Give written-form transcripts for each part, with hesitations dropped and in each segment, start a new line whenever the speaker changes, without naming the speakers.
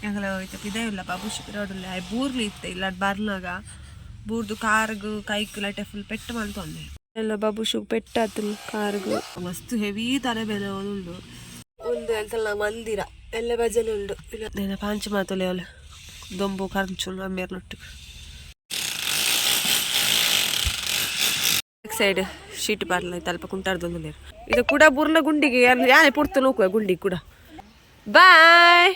ഞങ്ങൾ പോയിട്ട് ഇതേയില്ല ബാബുഷിപ്പിനോടുള്ള ബൂർಲಿ ഇತ್ತೆ ಇಲ್ಲ ಬರ್ನಾಗ ಬೂರ್ದು ಕಾರ್ಗು ಕೈಕ್ಲಟೆ ಫುಲ್ ಪೆಟ್ಟು ಮಲ್ತೊಂದೆ ಎಲ್ಲ ಬಾಬುಶು ಪೆಟ್ಟಾತಲ್ ಕಾರ್ಗು ಮಸ್ತ್ ಹೆವಿ ತಲೆಬೇನೆ ಉಂಡು ಒಂದು ಎಂತಲ್ಲ ಮಂದಿರ ಎಲ್ಲ ಬಜಲು ಉಂಡು ಇಲ್ಲ ನೆನ ಪಾಂಚ ಮಾತೊಲೆ ಅವಳು ದೊಂಬು ಕರ್ಚುಂಡು ಅಮ್ಮೇರ್ನೊಟ್ಟು ಸೈಡ್ ಶೀಟ್ ಬಾರ್ಲ ತಲ್ಪ ಕುಂಟಾರ್ದೊಂದು ಲೇರು ಇದು ಕೂಡ ಬುರ್ಲ ಗುಂಡಿಗೆ ಯಾನೆ ಪುಡ್ತು ನೋಕುವ ಗುಂಡಿ ಕೂಡ ಬಾಯ್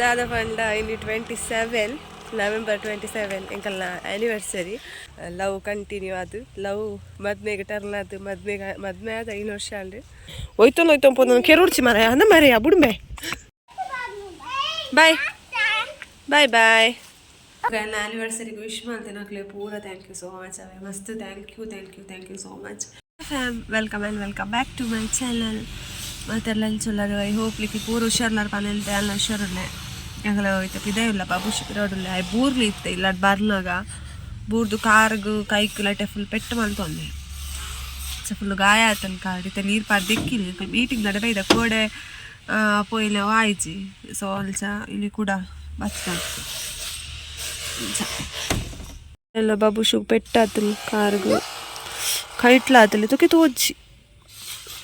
ದಾದ ಪಂಡ ಇಲ್ಲಿ 27 November 27 ಎಂಕಲ್ನ ಆ್ಯನಿವರ್ಸರಿ ಲವ್ ಕಂಟಿನ್ಯೂ ಅದು ಲವ್ ಮದ್ಮೆಗೆ ಟರ್ನ್ ಅದು ಮದ್ಮೆ ಆದ 5 ವರ್ಷ ಅಲ್ರಿ ಹೋಯ್ತು ನಾನು ಕೆರುಡ್ಚಿ ಮರ ಅಂದ ಮರೆಯ ಬುಡ್ಮೆ ಬಾಯ್ ಬಾಯ್ ಬಾಯ್ ನನ್ನ ಆ್ಯನಿವರ್ಸರಿಗೆ ವಿಶ್ ಮಾಡ್ತೇನೆ ಮಕ್ಕಳೇ ಪೂರ ಥ್ಯಾಂಕ್ ಯು ಸೋ ಮಚ್ ಅವೇ ಮಸ್ತ್ thank you so much welcome and welcome back to my channel ಮತ್ತೆಲ್ಲ ಚೊಲ್ಲರು ಐ ಹೋಪ್ ಲಿಕ್ಕಿ ಪೂರ ಹುಷಾರ್ಲಾರ ಪನೆಲ್ತೆ ಎಲ್ಲ ಹುಷಾರಲ್ಲೇ ഞങ്ങൾ പോയിട്ട് ഇതേയില്ല ബാബുഷിപ്പിനോടുള്ള ബൂർಲಿ ഇತ್ತೆ ಇಲ್ಲ ಬರ್ನಾಗ ಬೂರ್ದು ಕಾರ್ಗು ಕೈಕ್ಲಟೆ ಫುಲ್ ಪೆಟ್ಟು ಮಲ್ತೊಂದೆ ಫುಲ್ ಗಾಯ ಆತನ ಕಾಡಿತ್ತೆ ನೀರು ಪಾರ್ದೆಕ್ಕಿಲ್ಲ ಮೀಟಿಂಗ್ ನಡಬೈದ ಕೋಡೆ ಪೋಯಿಲ್ಲ ವಾಯ್ಚಿ ಸೊ ಅಲ್ಸ ಇಲ್ಲಿ ಕೂಡ ಬತ್ತ ಎಲ್ಲ ಬಾಬುಶು ಪೆಟ್ಟಾತಲ್ ಕಾರ್ಗು ಕೈಟ್ಲಾತಲ್ಲಿ ತುಕಿ ತೋಜಿ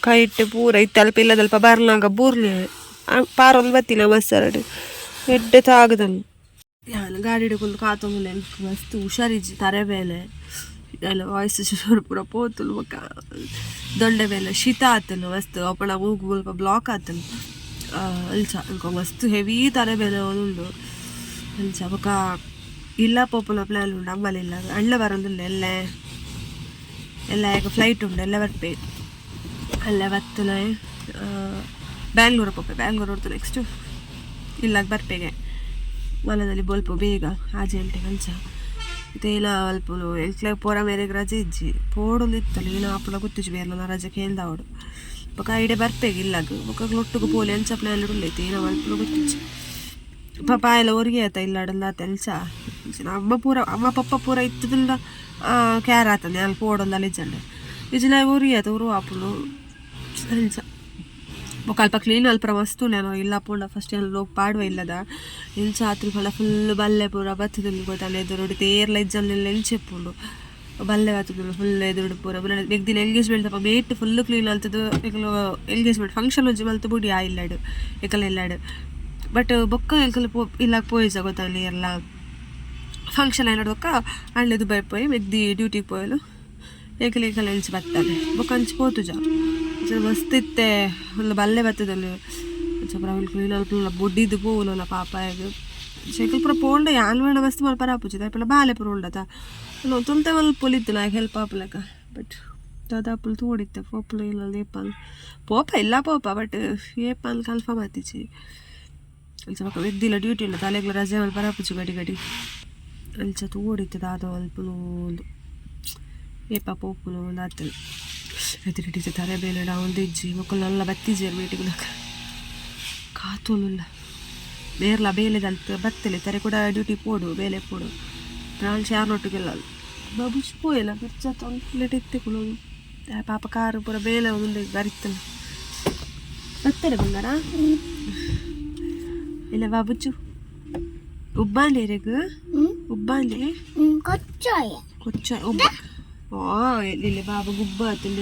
ಕೈಟ್ ಪೂರ ಇತ್ತಲ್ಪ ಇಲ್ಲದಲ್ಪ ಬರ್ನಾಗ ಬೂರ್ಲಿ ಪಾರೊಂದು ಬತ್ತಿಲ್ಲ ಬಸ್ಸರಡು ಎಡ್ಡೆ ತಾಗದಲ್ಲ ನಾನು ಗಾಡಿ ಹಿಡ್ಕೊಂಡು ಕಾತೊಂದಿಲ್ಲ ಮಸ್ತ್ ಹುಷಾರಿಜ್ಜಿ ತರೆ ಬೇಲೆ ಇದೆಲ್ಲ ವಾಯ್ಸ್ ಶುರು ಪೂರ ಪೋತುಲು ಮಕ್ಕ ದೊಡ್ಡ ಬೇಲೆ ಶೀತ ಆತಲ್ಲ ಮಸ್ತ್ ಅಪ್ಪಣ ಮೂಗು ಸ್ವಲ್ಪ ಬ್ಲಾಕ್ ಆತಲ್ಲ ಅಲ್ಚ ಅನ್ಕೊ ಮಸ್ತ್ ಹೆವಿ ತರೆ ಬೇಲೆ ಉಂಡು ಅಲ್ಚ ಬೊಕ್ಕ ಇಲ್ಲ ಪೋಪುಲ ಪ್ಲಾನ್ ಉಂಡು ಅಮ್ಮಲಿಲ್ಲ ಅಣ್ಣ ಬರೋದಿಲ್ಲ ಎಲ್ಲ ಈಗ ಫ್ಲೈಟ್ ಉಂಡು ಎಲ್ಲ ಬರ್ಬೇಕು ಅಲ್ಲೇ ಬತ್ತಲ ಬ್ಯಾಂಗ್ಳೂರು ಪೋಪೆ ಬ್ಯಾಂಗ್ಳೂರು ಹೊರತು ನೆಕ್ಸ್ಟು ಇಲ್ಲಾಗ ಬರ್ಪೆಗೆ ಮಲದಲ್ಲಿ ಬೊಲ್ಪ ಬೇಗ ಆಜೆಂಟೆ ಕಂಚ ಇತ್ತೇನ ಅಲ್ಪ ಎಂಕ್ಲೆ ಪೋರ ಮೇರೆಗೆ ರಜೆ ಇಜ್ಜಿ ಪೋಡೊಂದಿತ್ತಲ್ಲ ಏನೋ ಅಪ್ಪಳ ಗೊತ್ತಿಜ್ಜಿ ಬೇರೆ ರಜೆ ಕೇಳ್ದವಡು ಬೊಕ್ಕ ಐಡೆ ಬರ್ಪೆಗೆ ಇಲ್ಲಾಗ ಬೊಕ್ಕ ಲೊಟ್ಟುಗು ಪೋಲಿ ಎಂಚ ಪ್ಲಾನ್ ಉಳ್ಳೈತಿ ಏನೋ ಅಲ್ಪ ಗೊತ್ತಿಜ್ಜಿ ಪಾಪ ಎಲ್ಲ ಹೊರಗೆ ಆಯ್ತಾ ಇಲ್ಲಾಡಲ್ಲ ತೆಲ್ಸ ಅಮ್ಮ ಪಪ್ಪ ಪೂರ ಇತ್ತದಿಲ್ಲ ಕ್ಯಾರ್ ಆತಂದೆ ಅಲ್ಲಿ ಪೋಡೊಂದು ಅಲ್ಲಿಜ್ಜಂಡೆ ಇಜ್ಜಿನ ಹೊರಗೆ ಆಯ್ತು ಅವರು ಅಪ್ಪಳು ತೆಲ್ಸ ఒక అల్ప క్లీన్ అల్ప వస్తూ నేను ఇలా పూడ ఫస్ట్ లో పాడువ ఇల్లದ ಇಂಚ ಆತ್ರಿ ಫಲ ಫುಲ್ ಬಲ್ಲೆ ಪೂರ ಬತ್ತದಲ್ಲಿ ಗೊತ್ತಲ್ಲ ಎದುರುಡಿ ತೇರ್ಲ ಇಜ್ಜಲ್ಲೆಲ್ಲ ಎಂಚೆಪ್ಪುಂಡು ಬಲ್ಲೆ ಬತ್ತದಲ್ಲ ಫುಲ್ ಎದುರುಡು ಪೂರ ನೆಗ್ದಿನ ಎಂಗೇಜ್ಮೆಂಟ್ ತಪ್ಪ ಬೇಟ್ ಫುಲ್ ಕ್ಲೀನ್ ಅಲ್ತದ್ದು ಎಕಲು ಎಂಗೇಜ್ಮೆಂಟ್ ಫಂಕ್ಷನ್ ಒಂಜಿ ಮಲ್ತು ಬುಡಿ ಆ ಇಲ್ಲಾಡು ಎಕಲ್ ಎಲ್ಲಾಡು ಬಟ್ ಬೊಕ್ಕ ಎಕಲ್ ಇಲ್ಲಾಗ ಪೋಯ್ಸ ಗೊತ್ತಲ್ಲಿ ಎಲ್ಲ ಫಂಕ್ಷನ್ ಏನಾಡು ಬೊಕ್ಕ ಅಳ್ಳೆ ದುಬೈ ಪೋಯಿ ಮೆಗ್ದಿ ಡ್ಯೂಟಿಗೆ ಪೋಯಲು ಏಕಲ್ ಎಂಚು ಬತ್ತಲೆ ಬೊಕ್ಕ ಅಂಚು ಪೋತುಜ ಮಸ್ತ್ ಇತ್ತೆ ಫುಲ್ ಬಲ್ಲೆ ಬತ್ತದಲ್ಲಿ ಚಪ್ರ ಕ್ಲೀನ್ ಅಲ್ಪ ಬೊಡ್ಡಿದ್ದು ಪೋಲಲ್ಲ ಪಾಪಾಯಗ ಶೇಕಲ್ ಪೂರ ಪೋಲ್ಡ ಯಾನ್ ಬೇಡ ಮಸ್ತ್ ಮಲ್ಪರ ಆಪುಚಿದ ಅಪ್ಪಲ ಬಾಲೆ ಪೂರ ಉಂಡತ ತುಲ್ತೆ ಮಲ್ಪ ಪೊಲಿತ್ತು ನಾ ಹೆಲ್ಪ್ ಆಪಲಕ ಬಟ್ ದಾದಾಪುಲ್ ತೋಡಿತ್ತೆ ಪೋಪುಲು ಇಲ್ಲ ಏಪಲ್ ಪೋಪ ಇಲ್ಲ ಪೋಪ ಬಟ್ ಏಪಲ್ ಕನ್ಫರ್ಮ್ ಆತಿಚಿ ಅಲ್ಚ ಪಕ್ಕ ವೆದ್ದಿಲ್ಲ ಡ್ಯೂಟಿ ಉಂಡ ತಲೆಗ್ಲ ರಜೆ ಮಲ್ಪರ ಆಪುಚಿ ಗಡಿ ಅಲ್ಚ ತೋಡಿತ್ತೆ ದಾದ ಮಲ್ಪುಲು ಏಪ ಪೋಪುಲು ಆತಲ್ ಎದುರಿಟ್ಟಿದ್ದೆ ತರೆ ಬೇಲೆ ಒಂದು ಇಜ್ಜಿ ಮಕ್ಕಳೆಲ್ಲ ಬತ್ತಿಜ್ಜಿ ಮೀಟಿಂಗ್ನಾಗ ಕಾತೋಲಿಲ್ಲ ಬೇರ್ಲ ಬೇಲೆದಂತ ಬತ್ತಲೆ ತರೆ ಕೂಡ ಡ್ಯೂಟಿ ಪೋಡು ಬೇಲೆ ಪೋಡು ಪ್ರಾನ್ಸ್ ಯಾರನೊಟ್ಟಿಗೆಲ್ಲ ಬಾಬುಶ್ ಪೋಯಲ್ಲ ಬಿರ್ಚತ್ ಒಂದು ಪ್ಲೇಟ್ ಎತ್ತಿಕೊಳ್ಳು ಪಾಪ ಕಾರು ಪೂರ ಬೇಲೆ ಮುಂದೆ ಬರಿತ್ತಲ್ಲ ಬತ್ತಲೆ ಬಂಗಾರ ಇಲ್ಲ ಬಾಬುಚ್ಚು ಉಬ್ಬಾಂಡೆ ರೆಗು ಉಬ್ಬಾಂಡೆ ಕೊಚ್ಚಾಯ ಉಬ್ಬ ಓ ಇಲ್ಲಿ ಬಾಬಾ ಗುಬ್ಬ ಆತಲ್ಲ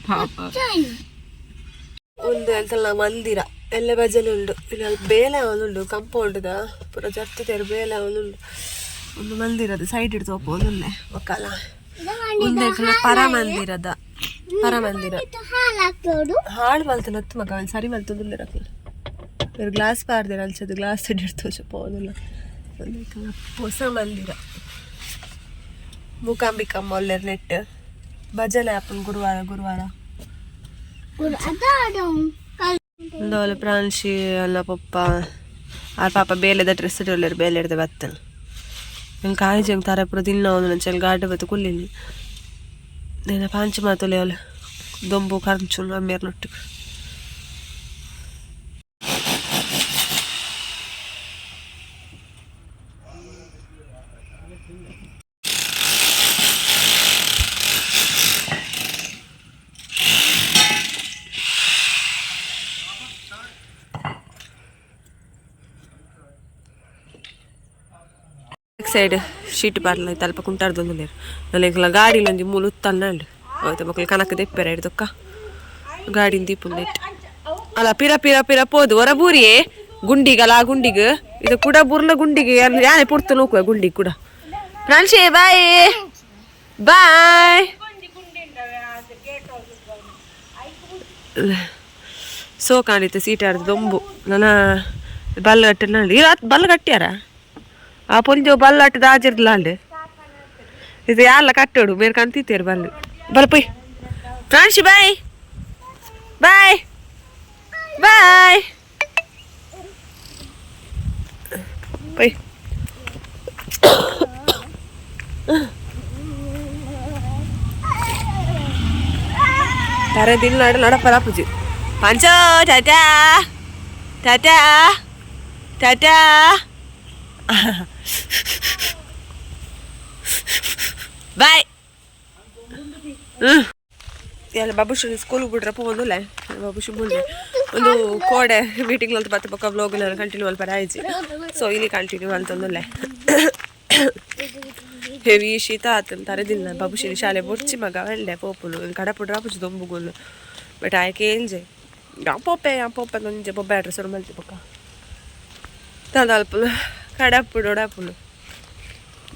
ಪಾಪ ಒಂದು ಅಂತಲ್ಲ ಮಂದಿರ ಎಲ್ಲ ಬಜಲು ಉಂಡು ಇಲ್ಲಿ ಅಲ್ಲಿ ಬೇಲೆ ಅವನುಂಡು ಕಂಪೌಂಡ್ದ ಪೂರ ಜರ್ತಿದ್ದೇರು ಬೇಲೆ ಅವನುಂಡು ಒಂದು ಮಂದಿರದ ಸೈಡ್ ಇಡ್ತು ಒಪ್ಪ ಒಂದೊಳ್ಳೆ ಒಕ್ಕಲ ಒಂದೇ ಪರಮಂದಿರ ಹಾಳು ಮಲ್ತು ನತ್ತು ಮಗ ಒಂದು ಸರಿ ಮಲ್ತೊಂದಿಲ್ಲ ರಕ್ಕಲ್ಲ ಬೇರೆ ಗ್ಲಾಸ್ ಪಾರ್ದೆ ಅಲ್ಸದು ಗ್ಲಾಸ್ ಇಡ್ತು ಚಪ್ಪ ಒಂದಲ್ಲ ಒಂದು ಹೊಸ ಮಂದಿರ ಮೂಕಾಂಬಿಕಮ್ಮ ಒಳ್ಳೆರ್ ನೆಟ್ ಭಜನೆ ಆಪನ್ ಗುರುವಾರ ಒಂದವಳು ಪ್ರಾಂಶಿ ಅಲ್ಲ ಪಪ್ಪ ಆ ಪಾಪ ಬೇಲೆದ ಡ್ರೆಸ್ ಒಳ್ಳೆರು ಬೇಲೆ ಹಿಡ್ದೆ ಬತ್ತನ ನಂಗೆ ಕಾಯಿಜಿ ಹಂಗೆ ತರ ಪುರ ದಿನ ಒಂದು ನನ್ನ ಚೆಲ್ ಗಾಡಿ ಬತ್ತು ಕುಲ್ಲಿನಿ ನೆನ ಪಾಂಚ ಮಾತೊಲೆ ಅವಳು ದೊಂಬು ಕರ್ಚುಂಡು ಅಮ್ಮೇರ್ನೊಟ್ಟು ಸೈಡ್ ಶೀಟ್ ಬರ್ಲ ತಲ್ಪ ಕುಂಟಾರ್ದೊಂದು ನನಗೆಲ್ಲ ಗಾಡಿಲಿ ಒಂದು ಮೂಲು ತನ್ನಂಡು ಹೌದು ಮಕ್ಕಳು ಕನಕ ದೆಪ್ಪೆರ ಹಿಡ್ದಕ್ಕ ಗಾಡಿನ ದೀಪುಂಡು ಇಟ್ಟು ಅಲ್ಲ ಪಿರ ಪಿರ ಪಿರ ಪೋದು ಹೊರ ಬೂರಿಯೇ ಗುಂಡಿಗಲ್ಲ ಆ ಗುಂಡಿಗೆ ಇದು ಕೂಡ ಬುರ್ಲ ಗುಂಡಿಗೆ ಯಾನೇ ಪುಡ್ತು ನೋಕುವ ಗುಂಡಿಗೆ ಕೂಡ ಫ್ರಾನ್ಶಿ ಬಾಯ್ ಬಾಯ್ ಸೋ ಕಾಣಿತ್ತು ಸೀಟ್ ಆಡ್ದು ದೊಂಬು ನನ್ನ ಬಲ್ಲ ಕಟ್ಟಿ ನಂಡು ಇಲ್ಲ ಬಲ್ಲ ಕಟ್ಟ್ಯಾರ ಆ ಪೊಂಜು ಬಲ್ಲ ಅಟ್ಟದ ಆಜಿರ್ದಲ್ಲ ಅಂಡು ಇದು ಯಾರಲ್ಲ ಕಟ್ಟೋಡು ಬೇರೆ ಕಂತಿತ್ತೇರು ಬಲ್ಲು ಬಲ್ಲ ಪೊಯ್ ಫ್ರಾನ್ಶಿ ಬಾಯ್ ಬಾಯ್ ಬಾಯ್ ಪೊಯ್ ತರದಿಲ್ಲ ನಡ ನಡಪ್ಪರ ಪೂಜಿ ಪಂಚೋ ಟಾಟಾ ಟಾಟಾ ಟಾಟಾ ಬಾಯ್ ಎಲ್ಲ ಬಾಬುಶು ಸ್ಕೂಲ್ಗೆ ಬಿಡ್ರಪ್ಪ ಒಂದುಲ್ಲ ಬಾಬುಶು ಮುಂದೆ ಒಂದು ಕೋಡೆ ಮೀಟಿಂಗ್ ಅಂತ ಬತ್ತ ಪಕ್ಕ ವ್ಲಾಗ್ ಕಂಟಿನ್ಯೂ ಅಲ್ಪ ಆಯ್ತು ಸೊ ಇಲ್ಲಿ ಕಂಟಿನ್ಯೂ ಅಂತಂದುಲ್ಲ ಹೆವಿ ಶೀತ ಆತನ ತರದಿಲ್ಲ ಬಾಬುಶಿ ಶಾಲೆ ಬೊಡ್ಚಿ ಮಗ ಒಳ್ಳೆ ಪೋಪುಲು ಕಡಪುಡ್ರ ಪುಚ್ಚು ದೊಂಬುಗೋಲು ಬಟ್ ಆಯ್ಕೆ ಏನ್ಜೆ ಪೊಪ್ಪೆ ಒಂಜೆ ಬೊಬ್ಬೆ ಅಡ್ರೆಸ್ ಮಲ್ತಿ ಪಕ್ಕ ತಂದಲ್ಪುಲು ಕಡಪುಡು ಒಡಪುಲು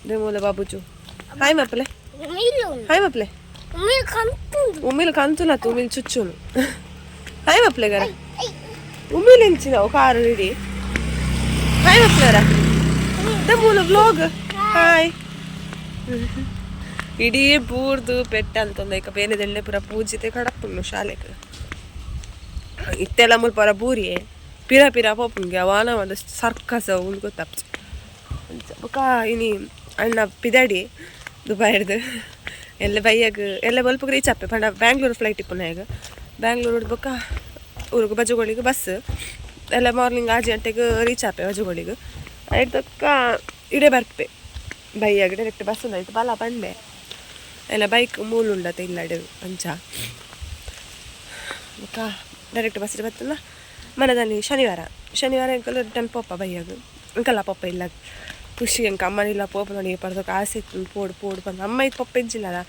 ದೇಮೂಲ ಬಾಬುಜು ಹಾಯ್ ಮಪ್ಪಲೆ ಹಾಯ್ ಮಪ್ಪಲೆ ಉಮ್ಮಿಲು ಕಂತುಲತ್ತು ಉಮ್ಮಿಲು ಚುಚ್ಚುನು ಹಾಯ್ ಮಪ್ಪಲೆ ಗರ ಉಮ್ಮಿಲು ಇಂಚಿನವು ಕಾರು ಹಿಡಿ ಹಾಯ್ ಮಪ್ಪಲೆರ ದೇಮೂಲ ವ್ಲಾಗ್ ಹಾಯ್ ಇಡೀ ಬೂರ್ದು ಪೆಟ್ಟ ಅಂತಂದ ಈಗ ಬೇನೆದೆಳ್ಳೆ ಪುರ ಪೂಜಿತೆ ಕಡಪುಣ್ಣು ಶಾಲೆಗೆ ಇತ್ತೆಲ್ಲ ಮುಲ್ಪ ಪರ ಬೂರಿಯೇ ಪಿರ ಪಿರ ಪೋಪುನ್ಗೆ ಅವಾನ ಒಂದು ಸರ್ಕಸ್ ಉಲ್ ಗೊತ್ತಪ್ಚು ಬೊಕ ಇನಿ ಅಣ್ಣ ಪಿದಾಡಿ ದುಬೈಡ್ದು ಎಲ್ಲ ಬೈಯಾಗ ಎಲ್ಲ ಬಲ್ಪಗೆ ರೀಚ್ ಆಪೆ ಪಂಡ ಬ್ಯಾಂಗ್ಳೂರು ಫ್ಲೈಟ್ ಇಪ್ಪುನಾಗ ಬ್ಯಾಂಗ್ಳೂರು ಹುಡ್ಬೊಕ ಊರಿಗೆ ಬಜುಗಳಿಗೆ ಬಸ್ ಎಲ್ಲ ಮಾರ್ನಿಂಗ್ 6 ಗಂಟೆಗೆ ರೀಚ್ ಆಪೆ ಬಜುಗಳಿಗೆ ಆಯ್ತಕ್ಕ ಇಡೇ ಬರ್ಪೆ ಬೈಯಾಗ ಡೈರೆಕ್ಟ್ ಬಸ್ ಒಂದಾಯ್ತು ಬಲ ಬಂದೆ ಎಲ್ಲ ಬೈಕ್ ಮೂಲು ಉಂಡತೆ ಇಲ್ಲಡೆ ಅಂಚ ಬೊಕ ಡೈರೆಕ್ಟ್ ಬಸ್ ಬರ್ತಲ್ಲ ಮನದಲ್ಲಿ ಶನಿವಾರ ಎಂಕಲ್ ರಿಟರ್ನ್ ಪೋಪ ಬೈಯಾಗ ಎಂಕಲ್ಲ ಪಪ್ಪ ಇಲ್ಲ ಖುಷಿ ಎಂಕ ಅಮ್ಮನಿಲ್ಲ ಪೋಪ ನೋಡಿ ಪಡ್ದಕ್ಕೆ ಆಸೆ ಇತ್ತು ಪೋಡು ಬಂದು ಅಮ್ಮ ಇತ್ತು ಪಪ್ಪ ಇಜ್ಜಿಲ್ಲ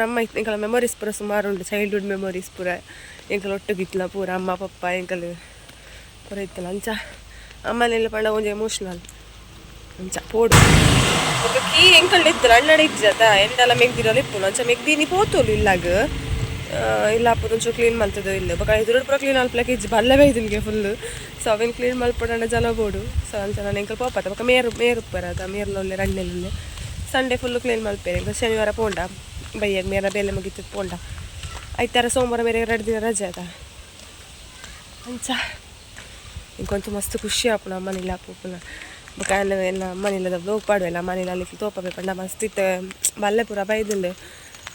ನಮ್ಮ ಇತ್ತು ಎಂಕಲ್ಲ ಮೆಮೊರೀಸ್ ಪೂರ ಸುಮಾರು ಉಂಟು ಚೈಲ್ಡ್ಹುಡ್ ಮೆಮೊರೀಸ್ ಪೂರ ಎಂಕಲ್ ಒಟ್ಟಿಗಿತ್ತಲ್ಲ ಪೂರ ಅಮ್ಮ ಪಪ್ಪ ಎಂಕಲ್ ಪೂರ ಇತ್ತಲ್ಲ ಅಂಚ ಅಮ್ಮನೆಲ್ಲ ಪಂಡ ಒಂಜಿ ಎಮೋಷ್ನಲ್ ಅಂಚ ಪೋಡು ಕೀ ಎಂಕಲ್ ಇತ್ತಲ್ಲ ಅಣ್ಣಡೆ ಇಜ್ಜದ ಎಂಡೆಲ್ಲ ಮೆಗ್ದಿರಲ್ಲ ಇಪ್ಪು ಅಂಚ ಮೆಗ್ದಿನಿ ಪೋತೋಲು ಇಲ್ಲಾಗ ಇಲ್ಲ ಪುರುಂಚು ಕ್ಲೀನ್ ಮಲ್ತದ ಇಲ್ಲ ಬೊಕ ಇದು ಪೂರ ಕ್ಲೀನ್ ಅಲ್ಪಲಕ್ಕೆ ಇಜ್ಜಿ ಬಲ್ಲವೇ ಇದನ್ಗೆ ಫುಲ್ಲು ಸೊ ಅವೇನು ಕ್ಲೀನ್ ಮಲ್ಪಡ ಜಲ ಬೋಡು ಸೊ ಅಂಚ ನಾನು ಎಂಕಲ್ ಪೋಪತ್ತ ಬೊಕ ಮೇರು ಉಪ್ಪರದ ಮೇರ್ಲೊಲ್ಲೆ ರಣ್ಣೆಲ್ಲೊಲ್ಲೆ ಸಂಡೇ ಫುಲ್ಲು ಕ್ಲೀನ್ ಮಲ್ಪೇರೆ ಎಂಕಲ್ ಶನಿವಾರ ಪೋಂಡ ಬೈಯಾಗ ಮೇರ ಬೇಲೆ ಮುಗಿತದ ಪೋಂಡ ಐತಾರ ಸೋಮವಾರ ಮೇರೆ 2 ದಿನ ರಜೆ ಅದ ಅಂಚ ಇಂಕೊಂಚ ಮಸ್ತ್ ಖುಷಿ ಆಪುನ ಅಮ್ಮನಿಲ್ಲ ಪೂಪುನ ಬೊಕ ಎಲ್ಲ ಅಮ್ಮನಿಲ್ಲದ ಬ್ಲೋಗ್ ಪಾಡುವೆಲ್ಲ ಅಮ್ಮನಿಲ್ಲ ಅಲ್ಲಿ ತೋಪಬೆ ಪಂಡ ಮಸ್ತ್ ಇತ್ತು ಬಲ್ಲೆ ಪೂರ ಬೈದುಂಡು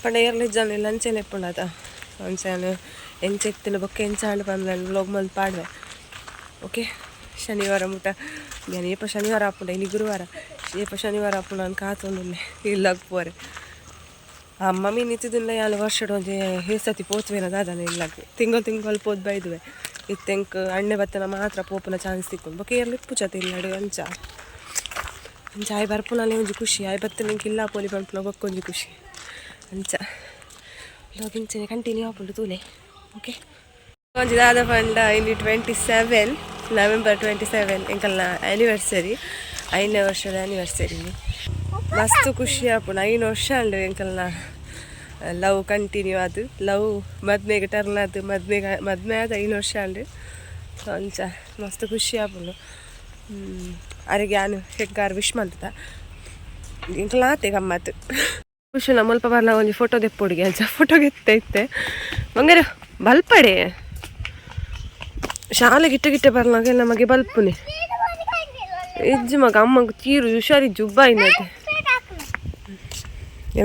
ಪಂಡ ಏರ್ಲಿಜ್ಜಾನು ಇಲ್ಲ ಅಂಚೆನೆ ಇಪ್ಪುಂಡತ ಅಂಚೆನು ಎಂಚೆ ಇತ್ತಿನ ಬೊಕ್ಕ ಎಂಚಾಂಡು ಬಂದು ವ್ಲಾಗ್ ಮಲ್ತ್ ಪಾಡುವೆ ಓಕೆ ಶನಿವಾರ ಮುಟ ನಾನು ಏಪ ಶನಿವಾರ ಆಪುಂಡ ಇಲ್ಲಿ ಗುರುವಾರ ಏಪ ಶನಿವಾರ ಆಪುಂಡ ನಾನು ಕಾತೊಂದುಲ್ಲೆ ಇಲ್ಲಾಗ ಪೋರೆ ಅಮ್ಮ ಮೀನು ಇತ್ತಿದ್ದಿಲ್ಲ ಎಲ್ಲ ವರ್ಷಡ್ ಒಂಜಿ ಹೇಸತಿ ಪೋತ್ವೇನ ದಾದನ ಇಲ್ಲಾಗ ತಿಂಗಳು ಪೋದ್ ಬೈದುವೆ ಇತ್ತೆಂಕ್ ಅಣ್ಣೆ ಬತ್ತನ ಮಾತ್ರ ಪೋಪನ ಚಾನ್ಸ್ ತಿಕ್ಕೊಂಡು ಬೊಕ ಏರ್ಲಿ ಪುಚತೆ ಇಲ್ಲಡು ಅಂಚ ಆಯ್ ಬರ್ಪುನಲ್ಲಿ ಒಂಜಿ ಖುಷಿ ಆಯ್ ಬತ್ತನ ಇಲ್ಲ ಪೋಲಿ ಬಂಪುನ ಬೊಕ್ಕೊಂಜಿ ಖುಷಿ ಅಂಚ ಲಾಗಿಂಚನೆ ಕಂಟಿನ್ಯೂ ಆಪುಂಡು ತೂಲೆ ಓಕೆ ಒಂಜಿ ದಾದ ಪಂಡ ಇಲ್ಲಿ 27 ನವೆಂಬರ್ 27 ಎಂಕಲ್ನ ಆ್ಯನಿವರ್ಸರಿ 5ನೇ ವರ್ಷದ ಆ್ಯನಿವರ್ಸರಿ ಮಸ್ತ್ ಖುಷಿ ಆಪುಂಡು 5 ವರ್ಷ ಅಂಡು ಎಂಕಲ್ನ ಲವ್ ಕಂಟಿನ್ಯೂ ಆದು ಲವ್ ಮದ್ಮೆಗೆ ಟರ್ನ್ ಆದು ಮದ್ಮೆ ಆದ 5 ವರ್ಷ ಅಂಡು ಸೊ ಅಂಚ ಮಸ್ತ್ ಖುಷಿ ಆಪುಂಡು ಅರೆಗೆ ನಾನು ಹೆಗ್ಗಾರು ವಿಶ್ ಮಾಡ್ತ ಎಂಕಲ್ ಆತೆ ಗಮ್ಮತ್ತು ಖುಷಿ ಮುಲ್ಪ ಬರ್ಲ ಒಂಜಿ ಫೋಟೋ ದೆಪ್ಪೊಡಿಗೆ ಅಂಚ ಫೋಟೋಗೆ ಇತ್ತೆ ಮಂಗರ ಬಲ್ಪಡೆ ಶಾಲೆಗೆ ಇಟ್ಟ ಬರ್ಲಾಗ ನಮಗೆ ಬಲ್ಪುನೆ ಇಜ್ಜಿ ಮಗ ಅಮ್ಮಂಗೆ ತೀರು ಹುಷಾರಿ ಜುಬ್ಬ ಇನ್ನತೆ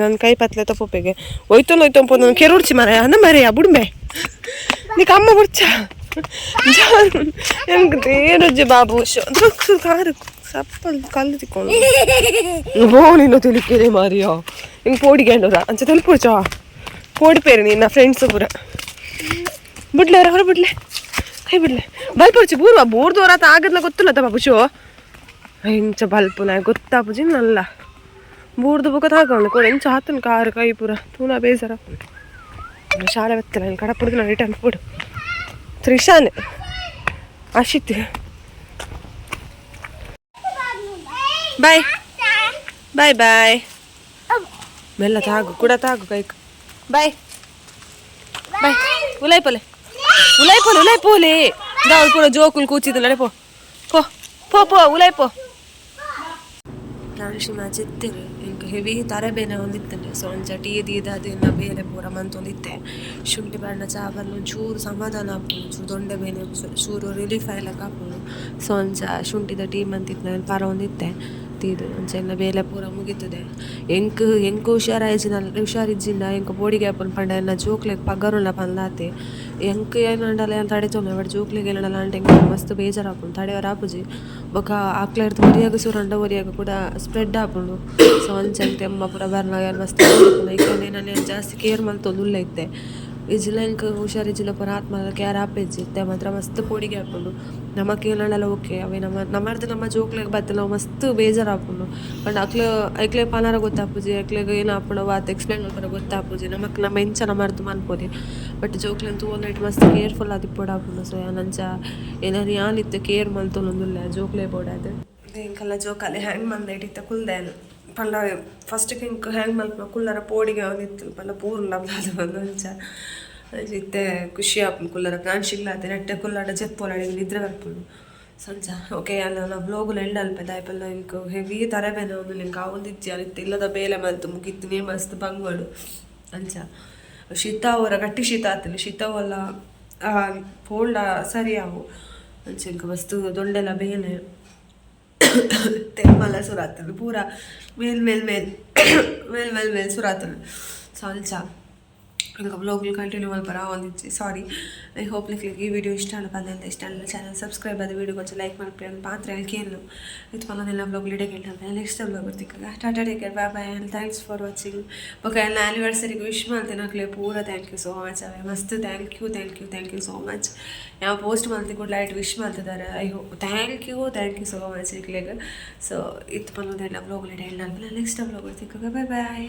ನನ್ನ ಕೈ ಪತ್ಲೆ ತಪ್ಪೊಪ್ಪೆಗೆ ಒಯ್ತೊಂದು ನಾನು ಕೆರುಡ್ಚಿ ಮರ ಅಂದ ಮರೆಯ ಬುಡ್ಮೆ ನೀಕು ಅಮ್ಮ ಬುಡ್ಚ ಏನಜ್ಜಿ ಬಾಬು ಕಾರು ಸಪ್ಪಲ್ ಕಲ್ಲು ತಿಕ್ಕೊಂಡು ನೀನು ತಿಳಿಕೆರೆ ಮಾರಿಯೋ ಹಿಂಗೆ ಪೋಡಿಗೆಂಡೋದ ಅಂಚ ತಲುಪುಡ್ಚ ಪೋಡಿಪೇರಿ ನಿನ್ನ ಫ್ರೆಂಡ್ಸು ಪೂರ ಬಿಡ್ಲೆ ಹೊರ ಬಿಡ್ಲೆ ಕೈ ಬಿಡ್ಲೆ ಬಲ್ಪುಡ್ಚಿ ಬೂರ್ವ ಬೂರ್ದೋರಾತ ಆಗದ್ನ ಗೊತ್ತಿಲ್ಲತ್ತ ಬಾಬು ಶೋ ಇಂಚ ಬಲ್ಪುನ ಗೊತ್ತಾಪುಜಿ ನಲ್ಲ ಬೂರ್ದು ಬುಕ್ಕ ತಗೊಂಡು ಕೂಡ ಇಂಚ ಹಾತನ ಕಾರು ಕೈ ಪೂರ ತೂನ ಬೇಸರ ಶಾಲೆ ಬತ್ತಲ್ಲ ಕಡ ಪುಡ್ದು ನಾನು ರಿಟರ್ನ್ ಕೊಡು ತ್ರಿಶಾನ್ ಅಶಿತ್ ಬಾಯ್ ಬಾಯ್ ಬಾಯ್ ಮೆಲ್ಲ ತಾಗು ಕೂಡ ತಾಗು ಕೈಕ್ ಬಾಯ್ ಬಾಯ್ ಉಲಾಯ್ಪಲೆ ಉಲಾಯ್ಪೋಲೆ ಉಲಾಯ್ಪೋಲೆ ದಾವಲ್ ಪೂರ ಜೋಕುಲ್ ಕೂಚಿದ್ದಲ್ಲ ಪೋ ಪೋ ಪೋ ಪೋ ಉಲಾಯ್ಪೋ ಪ್ರಾಣಿಸಿ ಮಾಚಿತ್ತಿರು ಇಂಕ ಹೆವಿ ತರಬೇನೆ ಒಂದಿತ್ತಂಡೆ ಸೊ ಒಂಚ ಟೀ ದೀದಾದಿನ ಬೇರೆ ಪೂರ ಮಂತೊಂದಿತ್ತೆ ಶುಂಠಿ ಬಣ್ಣ ಚಾ ಬರ್ಲು ಚೂರು ಸಮಾಧಾನ ಹಾಕೊಂಡು ಚೂರು ದೊಂಡೆ ಬೇನೆ ಚೂರು ರಿಲೀಫ್ ಆಯ್ಲಕ್ಕೆ ಹಾಕೊಂಡು ಸೊ ಒಂಚ ಶುಂಠಿದ ಟೀ ಮಂತಿತ್ತು ನಾನು ಪರ ಒಂದಿತ್ತೆ ತೀದು ಒಂಚ ಎಲ್ಲ ಬೇಲೆ ಪೂರ ಮುಗೀತದೆ ಎಂಕ್ ಹುಷಾರಿಜ್ಜಿಂದ ಎಂಕ್ ಬೋಡಿಗೆ ಹಾಪನ್ ಪಂಡ ಎನ್ನ ಜೋಕ್ಲೆಗ್ ಪಗರುಲ್ಲ ಪಂದಾತೆ ಎಂಕ್ ಏನಂಡಲ್ಲ ಅಂತ ತಡೆತೋನೆ ಬಟ್ ಜೋಕ್ಲೆಗೆ ಏನಲ್ಲ ಅಂತ ಎಂಕ್ ಮಸ್ತ್ ಬೇಜಾರು ಹಾಕೊಂಡು ತಡೆಯವ್ರು ಹಾಪುಜಿ ಬೊಕ ಆಕ್ಲ ಇರ್ತು ಒರಿಯಾಗ ಸುರಂಡ ಒರಿಯಾಗ ಕೂಡ ಸ್ಪ್ರೆಡ್ ಹಾಕೊಂಡು ಸೊ ಒಂಚಂತೆ ತೆಮ್ಮ ಪೂರ ಬರ್ನಾಗ ಮಸ್ತ್ ಈಗ ನಾನು ಜಾಸ್ತಿ ಕೇರ್ ಮಲ್ತೊಂದುಲ್ಲ ಇತ್ತೆ ಇಜ್ಜಿಲ ಎಂಕ್ ಹುಷಾರಿಜ್ಜಿಲ ಪೂರ ಆತ್ಮಲ್ಲ ಕ್ಯಾರ್ ಹಾಪಿಜ್ಜಿತ್ತೆ ಮಾತ್ರ ಮಸ್ತ್ ಪೋಡಿಗೆ ಹಾಕೊಂಡು ನಮಕ್ ಏನಲ್ಲ ಓಕೆ ಅವೇ ನಮ್ಮ ಜೋಕ್ಲೆಗ್ ಬತ್ತೆ ನಾವು ಮಸ್ತ್ ಬೇಜಾರು ಹಾಕೊಂಡು ಬಟ್ ಐಕ್ಲೆ ಪಾನಾರ ಗೊತ್ತಾಪುಜಿ ಐಕ್ಲೆಗೆ ಏನು ಹಾಪಣವ ಅದು ಎಕ್ಸ್ಪ್ಲೇನ್ ಮಾಡ್ತಾರೆ ಗೊತ್ತಾಪುಜಿ ನಮ್ಮ ಎಂಚ ನಮ್ಮರ್ದು ಮನ್ಪೋದಿ ಬಟ್ ಜೋಕ್ಲೆಂತೂ ಒಂದೈಟ್ ಮಸ್ತ್ ಕೇರ್ಫುಲ್ ಅದು ಪೋಡ ಹಾಕೊಂಡು ಸೊ ನಂಚ ಏನಾರು ಯಾನಿತ್ತು ಕೇರ್ ಮಲ್ತೊಂದುಲ್ಲ ಜೋಕ್ಲೆ ಬೋಡಾದು ಇಂಕಲ್ಲ ಜೋಕಾಲಿ ಹ್ಯಾಂಗ್ ಮಂದೈಟಿತ್ತ ಕುಲ್ದೇನು ಪಂಡ ಫಸ್ಟಿಗೆ ಇಂಕ ಹ್ಯಾಂಗ್ ಮಲ್ಪ ಕುಲ್ಲರ ಪೋಡಿಗೆ ಒಂದಿತ್ತು ಪಂಡ ಪೂರ್ಲ ಅದು ಒಂದೊಂಚ ಇತ್ತೆ ಖುಷಿ ಆಪುಂಡು ಕುಲ್ಲರ ಕಾಣಿಸಿಗ್ಲಾತೆ ನೆಟ್ಟೆ ಕುಲ್ಲಾಡ ಜೆಪ್ಪೋಲಾಡಿ ನಿದ್ರೆ ಬರ್ಪುಂಡು ಸಂಚ ಓಕೆ ಅಲ್ಲ ಬ್ಲೋಗುಲ ಎಂಡ್ ಅಲ್ಪೆ ದಾಯ್ಪಲ್ಲ ಇಂಕ ಹೆವಿ ತರಬೇನೆ ಒಂದು ನಿಂಗೆ ಆವೊಂದಿಜ್ಜಿ ಅಲ್ಲಿತ್ತು ಇಲ್ಲದ ಬೇಲೆ ಮಲ್ತು ಮುಗಿತ್ತು ನೀ ಮಸ್ತ್ ಬಂಗ್ವಾಡು ಅಂಚ ಶೀತ ಅವರ ಗಟ್ಟಿ ಶೀತ ಆತಲಿ ಶೀತವಲ್ಲ ಪೋಲ್ಡ ಸರಿ ಅವು ಅಂಚ ಇಂಕ ಮಸ್ತ್ ದೊಡ್ಡೆಲ್ಲ ಬೇನೆ ತೆಮ್ಮಲ ಸುರಾತನು ಪೂರ ಮೇಲ್ ಸುರಾತನು ಸಂಚ ఇంకా బ్లాగులు కంటిన్యూ మల్పర ಒಂದಿಜ್ಜಿ ಸಾರಿ ಐ ಹೋಪ್ ಲೈಕ್ ಈ ವಿಡಿಯೋ ಇಷ್ಟ ಅಲ್ಲ ಬಂದಂತ ಇಷ್ಟ ಅಲ್ಲ ಚಾನಲ್ ಸಬ್ಸ್ಕ್ರೈಬ್ ಆದ ವಿಡಿಯೋ ಕೊಂಚ ಲೈಕ್ ಮಾಡ್ರಿ ಅಂತ ಪಾತ್ರ ಹೇಳ್ಕೇನು ಇದು ಪಲ್ಲನೆಲ್ಲ ಬ್ಲಾಗ್ ಇಡೇ ಕೇಳ್ತಾನೆ ನೆಕ್ಸ್ಟ್ ಬ್ಲಾಗ್ ಬರ್ತಿಕ್ಕಾಗ tata take care bye bye and thanks for watching okay ಎಲ್ಲ ಆ್ಯನಿವರ್ಸರಿಗೆ ವಿಶ್ ಮಾಡ್ತೇನೆ ಹಾಕ್ಲಿ ಪೂರ ಥ್ಯಾಂಕ್ ಯು ಸೋ ಮಚ್ ಅವೇ ಮಸ್ತ್ ಥ್ಯಾಂಕ್ ಯು ಸೋ ಮಚ್ ಯಾವ ಪೋಸ್ಟ್ ಮಾಡ್ತಿ ಕೂಡ ಲೈಟ್ ವಿಶ್ ಮಾಡ್ತಿದ್ದಾರೆ I hope thank you so much ಇಕ್ಲೆಗೆ ಸೊ ಇದು ಪಲ್ಲನೆಲ್ಲ ಬ್ಲಾಗ್ ಇಡೇ ಹೇಳಿ ನೆಕ್ಸ್ಟ್ ಬ್ಲಾಗ್ ಬರ್ತಿಕ್ಕಾಗ ಬಾಯ್ ಬಾಯ್